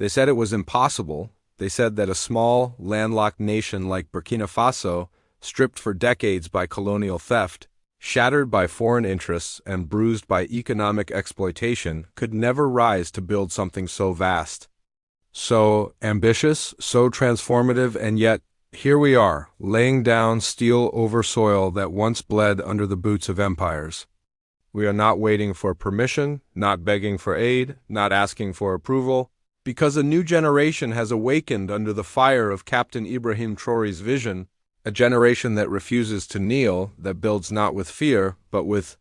They said it was impossible. They said that a small, landlocked nation like Burkina Faso, stripped for decades by colonial theft, shattered by foreign interests, and bruised by economic exploitation, could never rise to build something so vast, so ambitious, so transformative, and yet here we are, laying down steel over soil that once bled under the boots of empires. We are not waiting for permission, not begging for aid, not asking for approval, because a new generation has awakened under the fire of Captain Ibrahim Traoré's vision, a generation that refuses to kneel, that builds not with fear, but with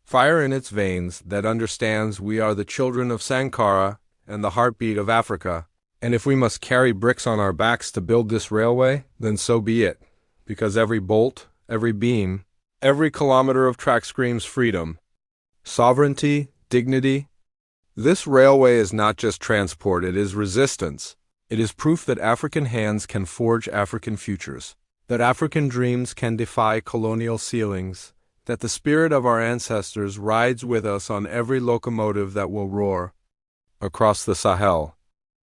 fire in its veins, that understands we are the children of Sankara and the heartbeat of Africa. And if we must carry bricks on our backs to build this railway, then so be it, because every bolt, every beam, every kilometer of track screams freedom, sovereignty, dignity. This railway is not just transport, it is resistance. It is proof that African hands can forge African futures, that African dreams can defy colonial ceilings, that the spirit of our ancestors rides with us on every locomotive that will roar across the Sahel.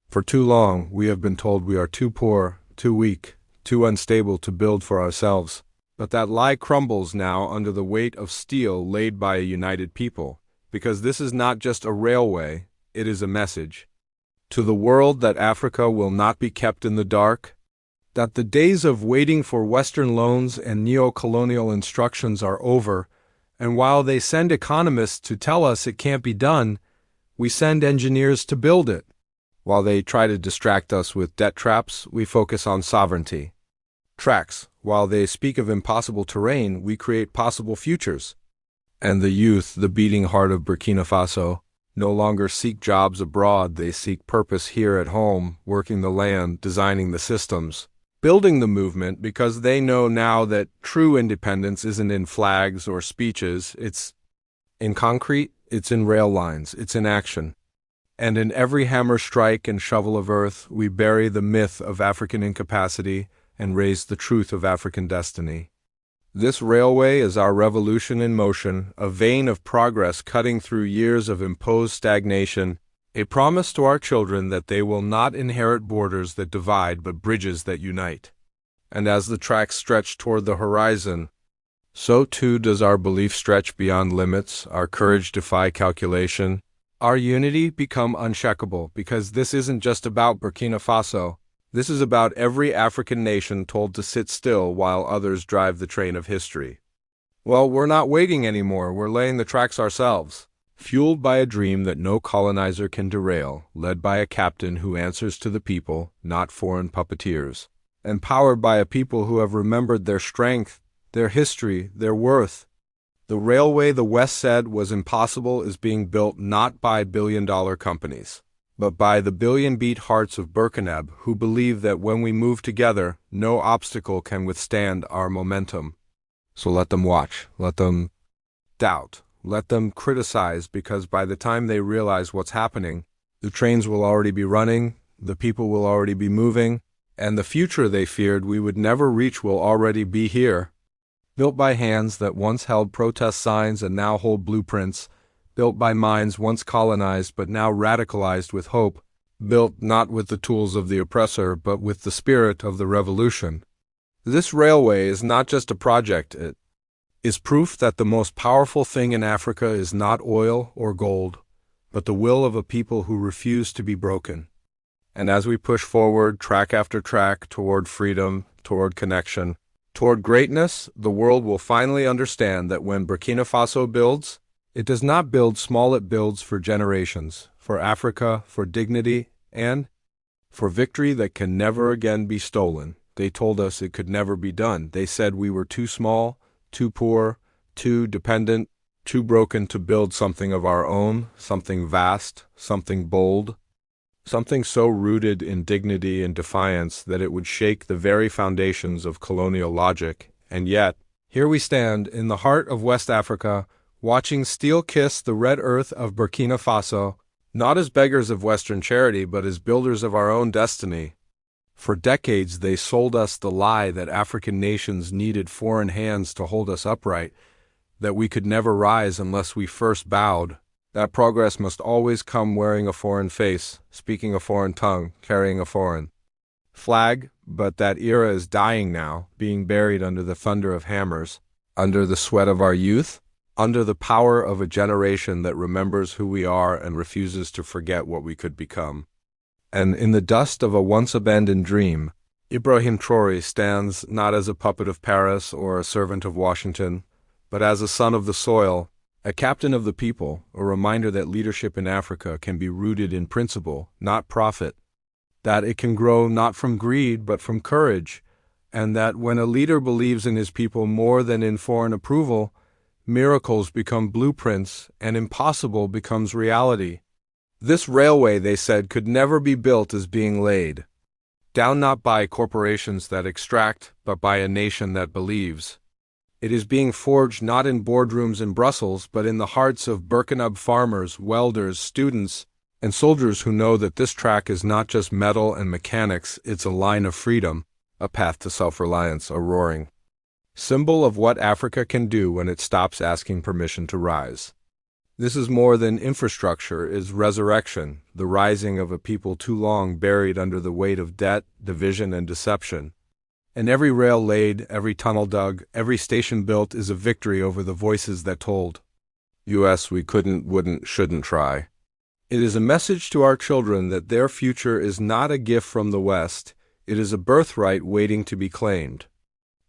For too long, we have been told we are too poor, too weak, too unstable to build for ourselves. But that lie crumbles now under the weight of steel laid by a united people, because this is not just a railway, it is a message to the world that Africa will not be kept in the dark, that the days of waiting for Western loans and neo-colonial instructions are over, and while they send economists to tell us it can't be done, we send engineers to build it. While they try to distract us with debt traps, we focus on sovereignty. Tracks, while they speak of impossible terrain, we create possible futures. And the youth, the beating heart of Burkina Faso, no longer seek jobs abroad, they seek purpose here at home, working the land, designing the systems, building the movement, because they know now that true independence isn't in flags or speeches, it's in concrete, it's in rail lines, it's in action. And in every hammer strike and shovel of earth, we bury the myth of African incapacity and raise the truth of African destiny. This railway is our revolution in motion, a vein of progress cutting through years of imposed stagnation, a promise to our children that they will not inherit borders that divide but bridges that unite. And as the tracks stretch toward the horizon, so too does our belief stretch beyond limits, our courage defy calculation, our unity become unshakable, because this isn't just about Burkina Faso. This is about every African nation told to sit still while others drive the train of history. Well, we're not waiting anymore, we're laying the tracks ourselves. Fueled by a dream that no colonizer can derail, led by a captain who answers to the people, not foreign puppeteers. Empowered by a people who have remembered their strength, their history, their worth. The railway the West said was impossible is being built not by billion-dollar companies, but by the billion-beat hearts of Burkina who believe that when we move together, no obstacle can withstand our momentum. So let them watch, let them doubt, let them criticize, because by the time they realize what's happening, the trains will already be running, the people will already be moving, and the future they feared we would never reach will already be here. Built by hands that once held protest signs and now hold blueprints, built by minds once colonized but now radicalized with hope, built not with the tools of the oppressor but with the spirit of the revolution. This railway is not just a project, it is proof that the most powerful thing in Africa is not oil or gold, but the will of a people who refuse to be broken. And as we push forward, track after track, toward freedom, toward connection, toward greatness, the world will finally understand that when Burkina Faso builds, it does not build small, it builds for generations, for Africa, for dignity, and for victory that can never again be stolen. They told us it could never be done. They said we were too small, too poor, too dependent, too broken to build something of our own, something vast, something bold, something so rooted in dignity and defiance that it would shake the very foundations of colonial logic. And yet, here we stand in the heart of West Africa, watching steel kiss the red earth of Burkina Faso, not as beggars of Western charity, but as builders of our own destiny. For decades they sold us the lie that African nations needed foreign hands to hold us upright, that we could never rise unless we first bowed That progress must always come wearing a foreign face, speaking a foreign tongue, carrying a foreign flag, but that era is dying now, being buried under the thunder of hammers, under the sweat of our youth, under the power of a generation that remembers who we are and refuses to forget what we could become. And in the dust of a once-abandoned dream, Ibrahim Traoré stands not as a puppet of Paris or a servant of Washington, but as a son of the soil, a captain of the people, a reminder that leadership in Africa can be rooted in principle, not profit, that it can grow not from greed but from courage, and that when a leader believes in his people more than in foreign approval, miracles become blueprints and impossible becomes reality. This railway, they said, could never be built as being laid down not by corporations that extract, but by a nation that believes. It is being forged not in boardrooms in Brussels, but in the hearts of Burkina Faso farmers, welders, students, and soldiers who know that this track is not just metal and mechanics, it's a line of freedom, a path to self-reliance, a roaring symbol of what Africa can do when it stops asking permission to rise. This is more than infrastructure, is resurrection, the rising of a people too long buried under the weight of debt, division, and deception. And every rail laid, every tunnel dug, every station built is a victory over the voices that told us we couldn't, wouldn't, shouldn't try. It is a message to our children that their future is not a gift from the West, it is a birthright waiting to be claimed.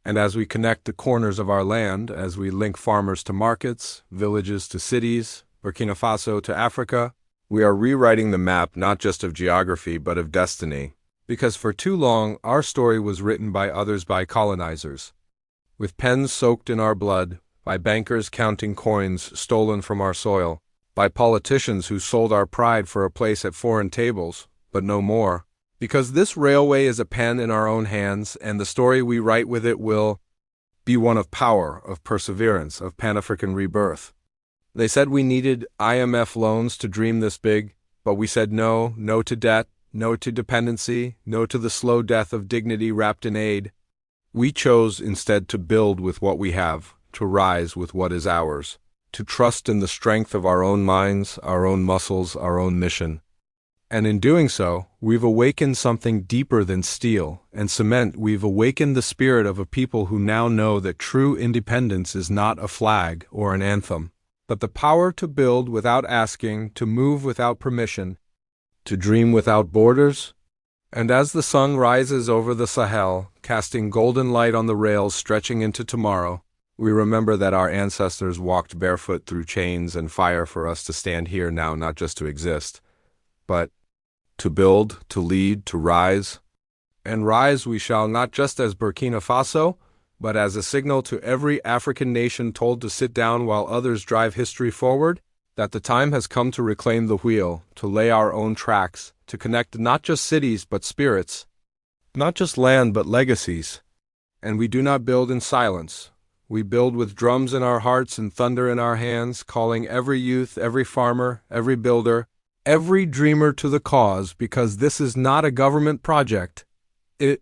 And as we connect the corners of our land, as we link farmers to markets, villages to cities, Burkina Faso to Africa, we are rewriting the map not just of geography but of destiny. Because for too long our story was written by others, by colonizers, with pens soaked in our blood, by bankers counting coins stolen from our soil, by politicians who sold our pride for a place at foreign tables, but no more. Because this railway is a pen in our own hands, and the story we write with it will be one of power, of perseverance, of Pan-African rebirth. They said we needed IMF loans to dream this big, but we said no, no to debt, no to dependency, no to the slow death of dignity wrapped in aid. We chose instead to build with what we have, to rise with what is ours, to trust in the strength of our own minds, our own muscles, our own mission. And in doing so, we've awakened something deeper than steel and cement. We've awakened the spirit of a people who now know that true independence is not a flag or an anthem, but the power to build without asking, to move without permission, to dream without borders. And as the sun rises over the Sahel, casting golden light on the rails stretching into tomorrow, we remember that our ancestors walked barefoot through chains and fire for us to stand here now, not just to exist, but to build, to lead, to rise. And rise we shall, not just as Burkina Faso, but as a signal to every African nation told to sit down while others drive history forward, that the time has come to reclaim the wheel, to lay our own tracks, to connect not just cities but spirits, not just land but legacies. And we do not build in silence. We build with drums in our hearts and thunder in our hands, calling every youth, every farmer, every builder, every dreamer to the cause, because this is not a government project. It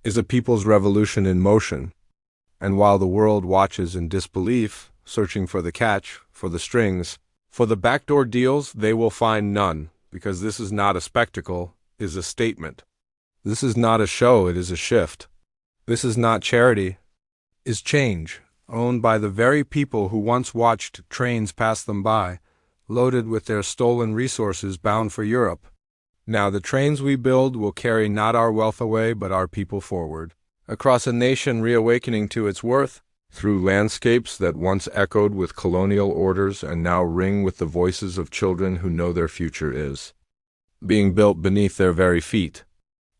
is a people's revolution in motion. And while the world watches in disbelief, searching for the catch, for the strings, for the backdoor deals, they will find none, because this is not a spectacle, it is a statement. This is not a show, it is a shift. This is not charity, it is change, owned by the very people who once watched trains pass them by, loaded with their stolen resources bound for Europe. Now the trains we build will carry not our wealth away, but our people forward, across a nation reawakening to its worth, through landscapes that once echoed with colonial orders and now ring with the voices of children who know their future is being built beneath their very feet.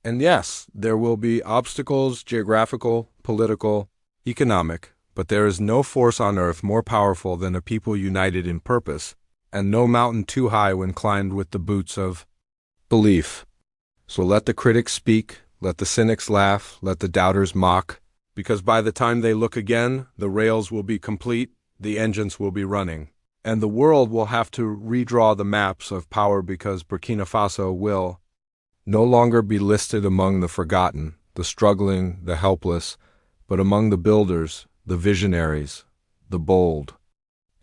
And yes, there will be obstacles, geographical, political, economic, but there is no force on earth more powerful than a people united in purpose, and no mountain too high when climbed with the boots of belief. So let the critics speak, let the cynics laugh, let the doubters mock, because by the time they look again, the rails will be complete, the engines will be running, and the world will have to redraw the maps of power, because Burkina Faso will no longer be listed among the forgotten, the struggling, the helpless, but among the builders, the visionaries, the bold.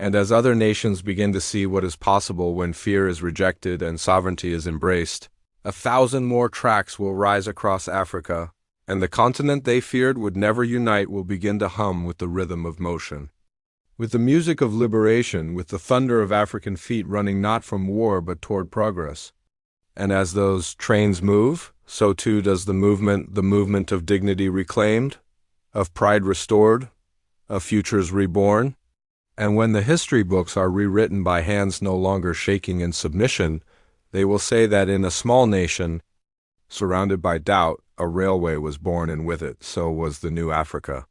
And as other nations begin to see what is possible when fear is rejected and sovereignty is embraced, 1,000 more tracks will rise across Africa, and the continent they feared would never unite will begin to hum with the rhythm of motion. With the music of liberation, with the thunder of African feet running not from war but toward progress. And as those trains move, so too does the movement of dignity reclaimed, of pride restored, of futures reborn. And when the history books are rewritten by hands no longer shaking in submission, they will say that in a small nation, surrounded by doubt, a railway was born, and with it, so was the new Africa.